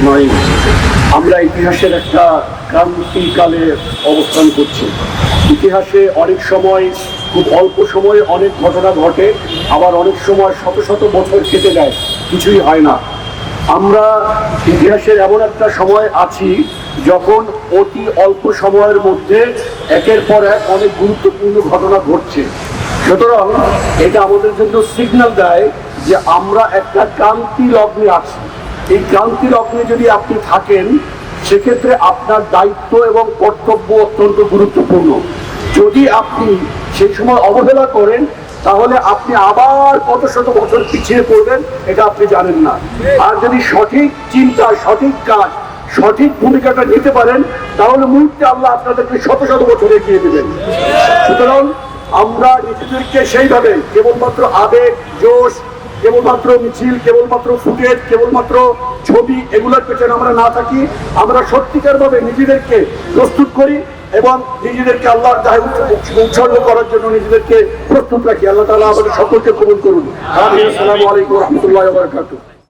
আজমাইন। আমরা ইতিহাসের একটা ক্রান্তিকালে অবস্থান করছি। ইতিহাসে অনেক সময় খুব অল্প সময়ে অনেক ঘটনা ঘটে, আবার অনেক সময় শত শত বছর কেটে যায়, কিছুই হয় না। আমরা ইতিহাসের এমন একটা সময় আছি যখন অতি অল্প সময়ের মধ্যে একের পর এক অনেক গুরুত্বপূর্ণ ঘটনা ঘটছে। সুতরাং এটা আমাদের জন্য সিগন্যাল দেয় যে আমরা একটা ক্রান্তি লগ্নে আছি। এই ক্রান্তি লগ্নে যদি আপনি থাকেন, সেক্ষেত্রে আপনার দায়িত্ব এবং কর্তব্য অত্যন্ত গুরুত্বপূর্ণ। যদি আপনি সেই সময় অবহেলা করেন, তাহলে আপনি আবার কত শত বছর পিছিয়ে পড়বেন, এটা আপনি জানেন না। আর যদি সঠিক চিন্তা, সঠিক কাজ, সঠিক ভূমিকাটা নিতে পারেন, তাহলে মুহূর্তে আল্লাহ আপনাদেরকে শত শত বছর এগিয়ে দেবেন। সুতরাং আমরা নিজেদেরকে সেইভাবে কেবলমাত্র আবেগ, জোশ, কেবলমাত্র মিছিল, কেবলমাত্র ফুটেজ, কেবলমাত্র ছবি, এগুলোর পেছনে আমরা না থাকি। আমরা সত্যিকার ভাবে নিজেদেরকে প্রস্তুত করি এবং নিজেদেরকে আল্লাহর দায় উৎসর্গ করার জন্য নিজেদেরকে প্রস্তুত রাখি। আল্লাহ তাআলা আমাদের সকলকে কবুল করুন। আসসালামু আলাইকুম ওয়া রাহমাতুল্লাহি ওয়া বারাকাতুহু।